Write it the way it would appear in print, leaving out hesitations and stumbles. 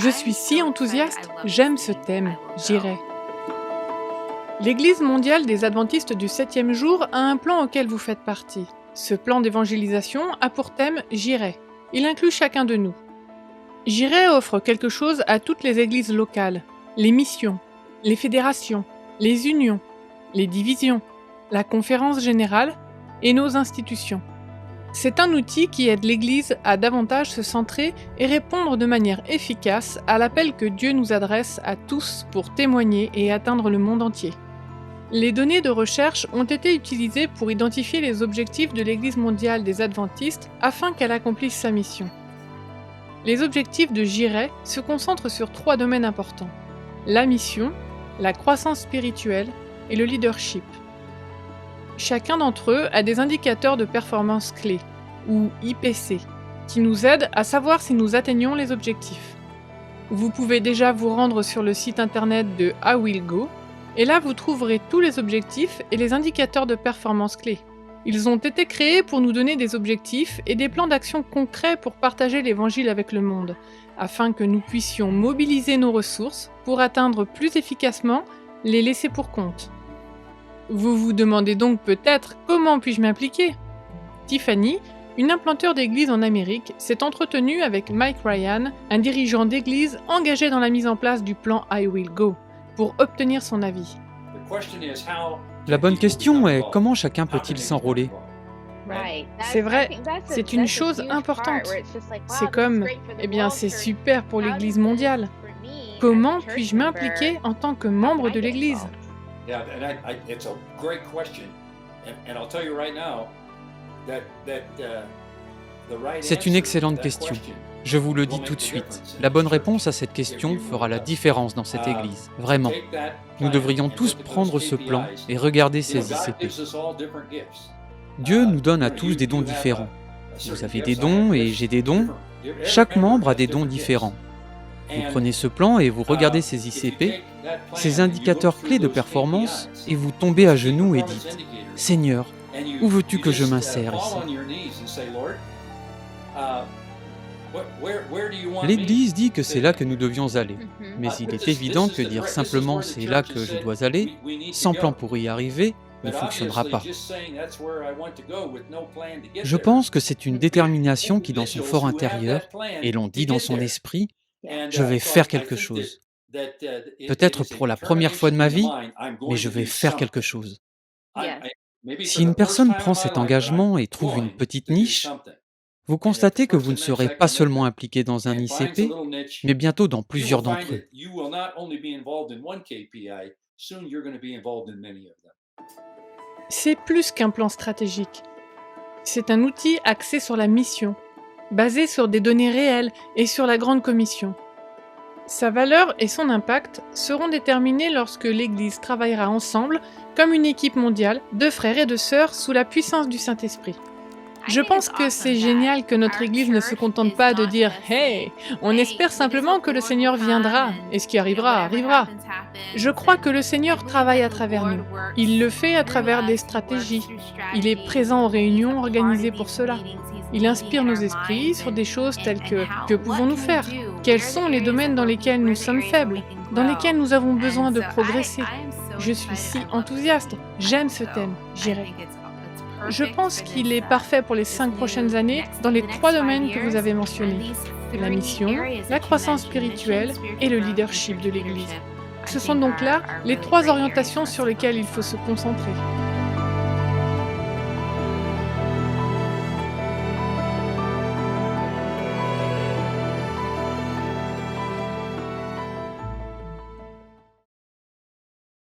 Je suis si enthousiaste, j'aime ce thème, j'irai. L'Église mondiale des adventistes du 7e jour a un plan auquel vous faites partie. Ce plan d'évangélisation a pour thème « J'irai ». Il inclut chacun de nous. J'irai offre quelque chose à toutes les églises locales, les missions, les fédérations, les unions, les divisions, la conférence générale et nos institutions. C'est un outil qui aide l'Église à davantage se centrer et répondre de manière efficace à l'appel que Dieu nous adresse à tous pour témoigner et atteindre le monde entier. Les données de recherche ont été utilisées pour identifier les objectifs de l'Église mondiale des adventistes afin qu'elle accomplisse sa mission. Les objectifs de J'irai se concentrent sur 3 domaines importants: la mission, la croissance spirituelle et le leadership. Chacun d'entre eux a des indicateurs de performance clés, ou IPC, qui nous aident à savoir si nous atteignons les objectifs. Vous pouvez déjà vous rendre sur le site internet de I Will Go, et là vous trouverez tous les objectifs et les indicateurs de performance clés. Ils ont été créés pour nous donner des objectifs et des plans d'action concrets pour partager l'Évangile avec le monde, afin que nous puissions mobiliser nos ressources pour atteindre plus efficacement les laissés pour compte. Vous vous demandez donc peut-être comment puis-je m'impliquer ? Tiffany, une implanteur d'église en Amérique, s'est entretenue avec Mike Ryan, un dirigeant d'église engagé dans la mise en place du plan I Will Go, pour obtenir son avis. La bonne question est comment chacun peut-il s'enrôler? C'est vrai, c'est une chose importante. C'est comme, c'est super pour l'église mondiale. Comment puis-je m'impliquer en tant que membre de l'église ? C'est une excellente question. Je vous le dis tout de suite. La bonne réponse à cette question fera la différence dans cette église. Vraiment. Nous devrions tous prendre ce plan et regarder ces ICP. Dieu nous donne à tous des dons différents. Vous avez des dons et j'ai des dons. Chaque membre a des dons différents. Vous prenez ce plan et vous regardez ces ICP, ces indicateurs clés de performance, et vous tombez à genoux et dites « Seigneur, où veux-tu que je m'insère ici ?» L'Église dit que c'est là que nous devions aller, mais il est évident que dire simplement « c'est là que je dois aller », sans plan pour y arriver, ne fonctionnera pas. Je pense que c'est une détermination qui dans son fort intérieur, et l'on dit dans son esprit, je vais faire quelque chose. Peut-être pour la première fois de ma vie, mais je vais faire quelque chose. Si une personne prend cet engagement et trouve une petite niche, vous constatez que vous ne serez pas seulement impliqué dans un ICP, mais bientôt dans plusieurs d'entre eux. C'est plus qu'un plan stratégique. C'est un outil axé sur la mission, basé sur des données réelles et sur la Grande Commission. Sa valeur et son impact seront déterminés lorsque l'Église travaillera ensemble comme une équipe mondiale de frères et de sœurs sous la puissance du Saint-Esprit. Je pense que c'est génial que notre Église ne se contente pas de dire « Hey, on espère simplement que le Seigneur viendra, et ce qui arrivera, arrivera ». Je crois que le Seigneur travaille à travers nous. Il le fait à travers des stratégies. Il est présent aux réunions organisées pour cela. Il inspire nos esprits sur des choses telles que pouvons-nous faire ? Quels sont les domaines dans lesquels nous sommes faibles ? Dans lesquels nous avons besoin de progresser ? Je suis si enthousiaste. J'aime ce thème. J'irai. Je pense qu'il est parfait pour les 5 prochaines années dans les 3 domaines que vous avez mentionnés. La mission, la croissance spirituelle et le leadership de l'Église. Ce sont donc là les 3 orientations sur lesquelles il faut se concentrer.